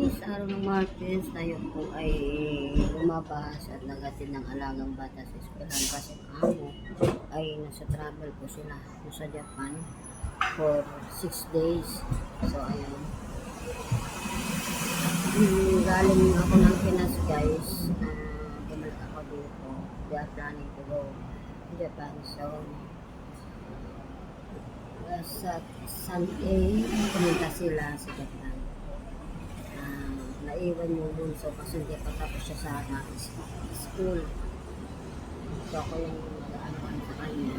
Sa araw ng Martes, tayo po ay lumabas at nagatid ng alagang bata sa eskwelahan kasi ang amo ay nasa travel po sila sa Japan for 6 days. So, ayun. Galing ako ng Pinas, guys. Bumalik ako dito. They are planning to go to Japan. So, sa Sunday, pumunta sila sa Japan. Naiwan yung bunso kasi hindi pa tapos siya sa school. So ako yung nag-aaral sa kanya.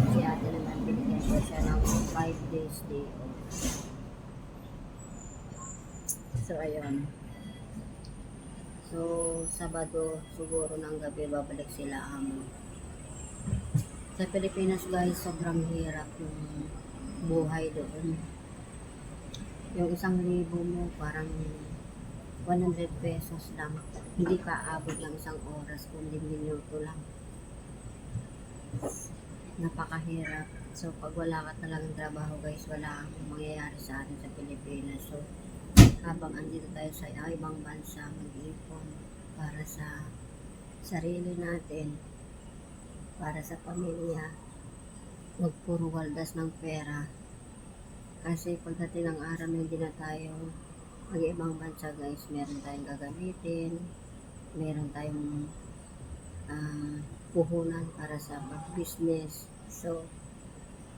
Si ate naman binigyan ko siya ng 5 days day off. So ayun. So Sabado siguro ng gabi babalik sila amo. Sa Pilipinas, guys, sobrang hirap yung buhay doon. Yung 1,000 mo parang 100 pesos lang. Hindi ka abot ng 1 oras, kundi minuto lang. Napakahirap. So pag wala ka talagang trabaho, guys, wala akong mangyayari sa atin sa Pilipinas. So habang andito tayo sa ibang bansa, mag-ipon para sa sarili natin, para sa pamilya, wag puro waldas ng pera. Kasi pagdating ng araw na hindi na tayo mag-ibang bansa, guys, meron tayong gagamitin, meron tayong puhunan para sa business. So,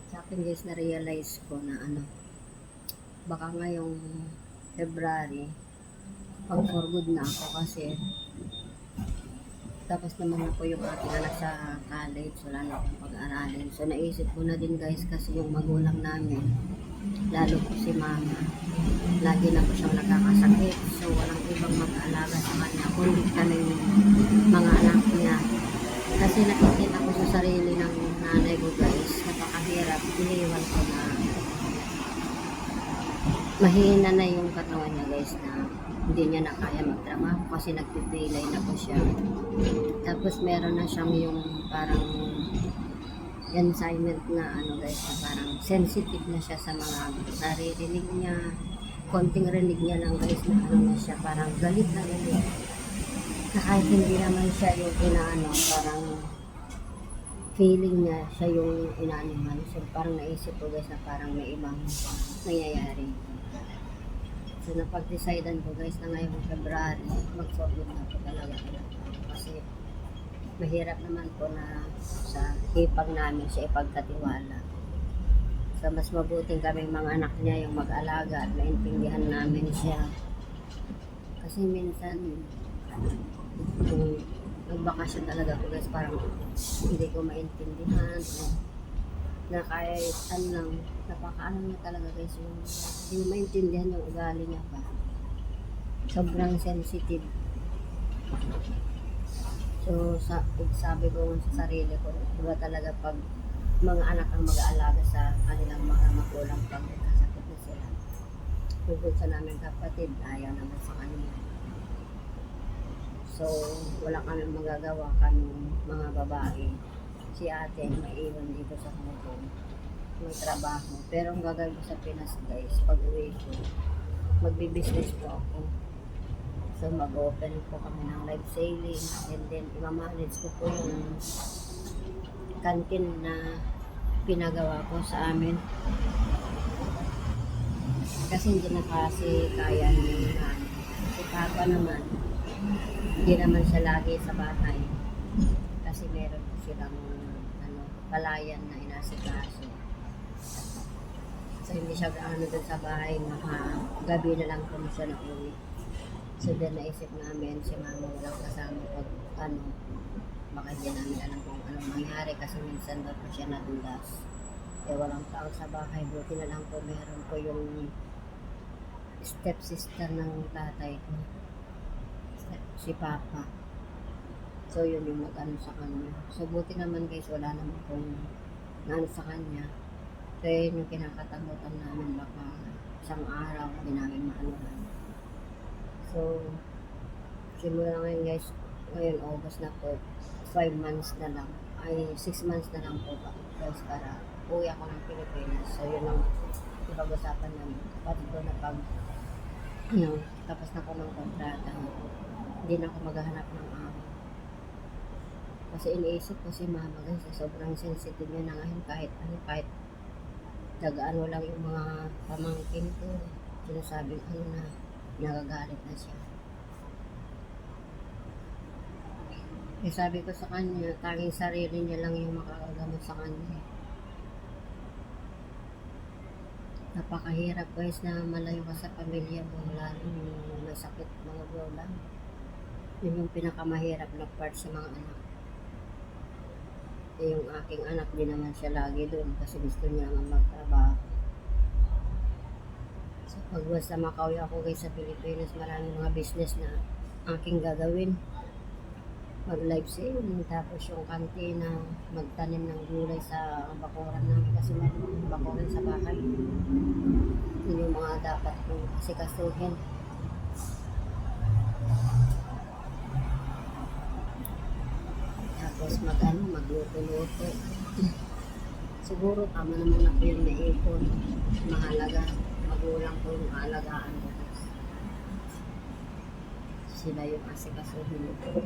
sa akin, guys, na-realize ko na baka ngayong February, pag for good na ako kasi tapos naman na po yung aking anak sa college, wala na akong pag-aralin. So, naisip ko na din, guys, kasi yung magulang namin, lalo po si mama, lagi na po siyang nagkakasakit. So walang ibang mag-aalaga sa kanya kundi kami mga anak niya. Kasi nakikita ko sa sarili ng nanay ko, guys, napakahirap. Iniwan ko na mahina na yung katawan niya, guys, na hindi niya na kaya magtrabaho kasi nagpipilay na po siya. Tapos meron na siyang yung parang enzyment na guys, na parang sensitive na siya sa mga naririnig niya. Konting rinig niya lang, guys, na na siya, parang galit na galit. Na kahit hindi naman siya yung parang feeling niya siya yung inaaniman. So parang naisip ko, guys, na parang may ibang nangyayari. So napag-decidean ko, guys, na ngayong February mag-forward na po talaga. Kasi mahirap naman po na sa hipag namin siya ipagkatiwala. So mas mabuting kaming mga anak niya yung mag-alaga at maintindihan namin siya. Kasi minsan kung nagbakasyon talaga ko, guys, parang hindi ko maintindihan na kahit lang napakaano niya talaga, guys, yung hindi mo maintindihan yung ugali niya pa. Sobrang sensitive. So, sabi ko sa sarili ko, diba talaga pag mga anak ang mag-aalaga sa kanilang mga magulang pag nagkasakit na sila. Tungkol sa namin kapatid, ayaw naman sa kanila. So, wala kami magagawa kami mga babae. Si ate maiwan dito sa Hong Kong. May trabaho. Pero ang gagawin ko sa Pinas, guys, pag uwi ko, magbi-business po ako. So, mag-open po kami ng live sailing and then imamanage ko po yung kantin na pinagawa ko sa amin. Kasi hindi na kasi kaya nila. Si Papa naman, hindi naman siya lagi sa bahay. Kasi meron po silang palayan na inasikaso. So, hindi siya gaano doon sa bahay. Gabi na lang po siya na uwi. So then naisip namin si mama walang kasama pag baka hindi namin alam kung anong mangyari kasi minsan daw po siya nadulas. Walang tao sa bahay, buti na lang po meron po yung stepsister ng tatay ko, si Papa. So yun yung sa kanya. So buti naman, guys, wala naman pong sa kanya. So yun yung kinakatakutan namin, baka isang araw hindi namin maanuhan. So, simula ngayon, guys, ngayon August na po, 5 months na lang, 6 months na lang po ba, guys, para uwi ako ng Pilipinas. So, yun ang ipag-usapan namin. Kapatid ko na pag ano, tapos na ko ng kontrata. Hindi na ako maghahanap ng amo. Kasi iniisip ko si mama guys, sobrang sensitive niya na ngayon kahit ano, kahit nag-ano lang yung mga pamangkin ko. Sinasabing ano na, nagagalit na siya. Eh sabi ko sa kanya, tanging sarili niya lang yung makakagamot sa kanya. Napakahirap guys na malayo ka sa pamilya mo, lalo yung may sakit mga lola. Yun yung pinakamahirap na part sa mga anak. Eh yung aking anak, di naman siya lagi doon kasi gusto niya naman magtrabaho. So pag basta makauwi ako guys sa Pilipinas, maraming mga business na aking gagawin. Mag-live selling, tapos yung kantina, magtanim ng gulay sa bakuran namin kasi meron bakuran sa bahay. Yun yung mga dapat kong asikasuhin. Tapos magluto-luto. Siguro tama naman ako yung naipon. Mahalaga, magulang ko yung alagaan ko. Sila yung asikasuhin ko.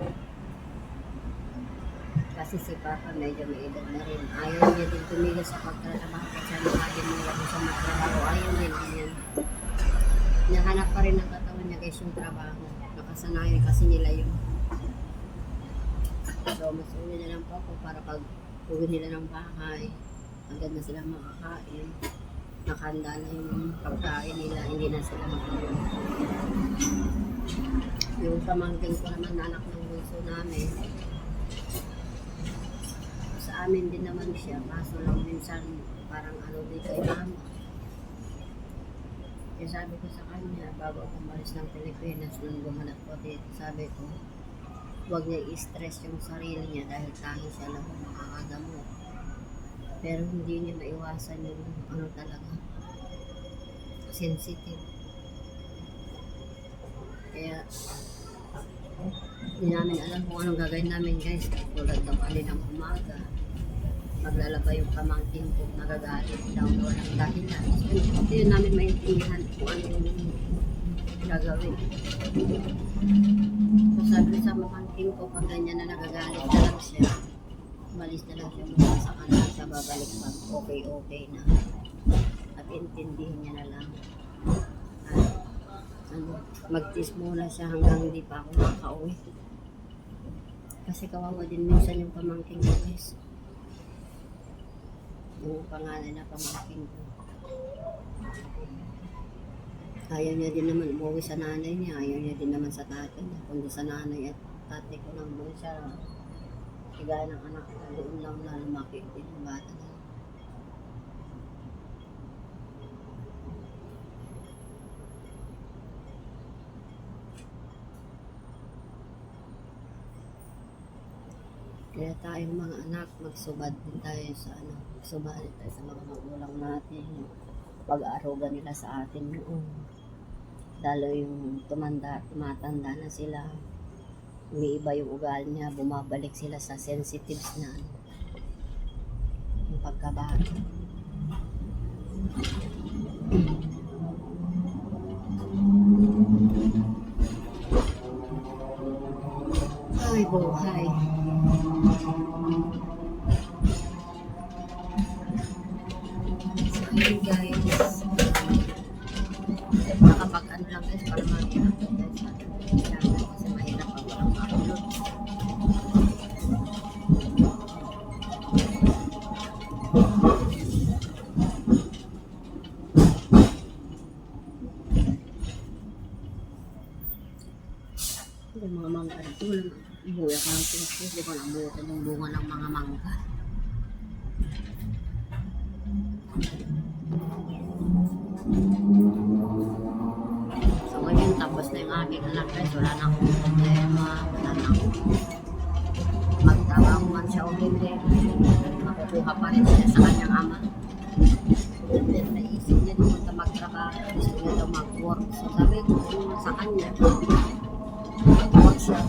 Kasi si Papa medyo may edad na rin. Ayaw niya din tumigil sa pagtatrabaho kasi mahagin niya din sa magtrabaho. Ayaw din yan. Nahanap pa rin ng katawan niya guys yung trabaho. Nakasanayan kasi nila yun. So mas uli na lang po ako para pag uwi nila ng bahay, agad na sila makakain. Nakahanda na yung pagkain nila, hindi na sila makakain. Yung pamangkin ko naman na anak ng bunso namin, sa amin din naman siya, kaso lang minsan parang ano din kay mama. Kaya sabi ko sa kanya, bago ako umalis ng Pilipinas, nung gumanap ko dito, sabi ko, huwag niya i-stress yung sarili niya dahil tanging siya lang makakagamot. Pero hindi niya maiwasan yung ano talaga, sensitive. Kaya, hindi namin alam kung anong gagawin namin guys. Tulad ng kaninang umaga, maglalaba yung pamangkin ko, nagagalit daw walang dahilan. Hindi namin maintindihan kung ano yung gagawin. So sabi sa pamangkin ko, pag ganyan na nagagalit na lang siya, umalis na lang siya muna sa kanila, siya babalik pag okay na. At intindihin niya na lang. Magtis muna siya hanggang hindi pa ako makauwi. Kasi kawawa din minsan yung pamangkin ko guys. Yung pangalan na pamangkin ko. Ayaw niya din naman umuwi sa nanay niya. Ayaw niya din naman sa tatay niya. Kundi sa nanay at tatay ko nang buhay siya. Kigaya ng anak ko. Doon lang na lumaki din yung bata na. Kaya tayong mga anak, magsubad din tayo sa magsubad tayo sa mga magulang natin. Pag-aaruga nila sa atin noon. Lalo yung tumatanda na sila. Umiiba yung ugali niya, bumabalik sila sa sensitives na yung pagkabata. Ay, buhay. Hey guys, nakapag ano lang guys para mahirap guys kasi mahirap pag walang upload. Yung mga mangga ito lang buyak lang ito, hindi ko nabutan yung bunga ng mga mangga. So ngayon tapos na yung aking anak guys, wala na akong problema, wala na akong magtrabaho man siya o hindi, makukuha pa rin siya sa kanyang ama. Pero naisip niya naman na magtrabaho, gusto niya daw mag-work. So sabi ko sa kanya, mag-work siya.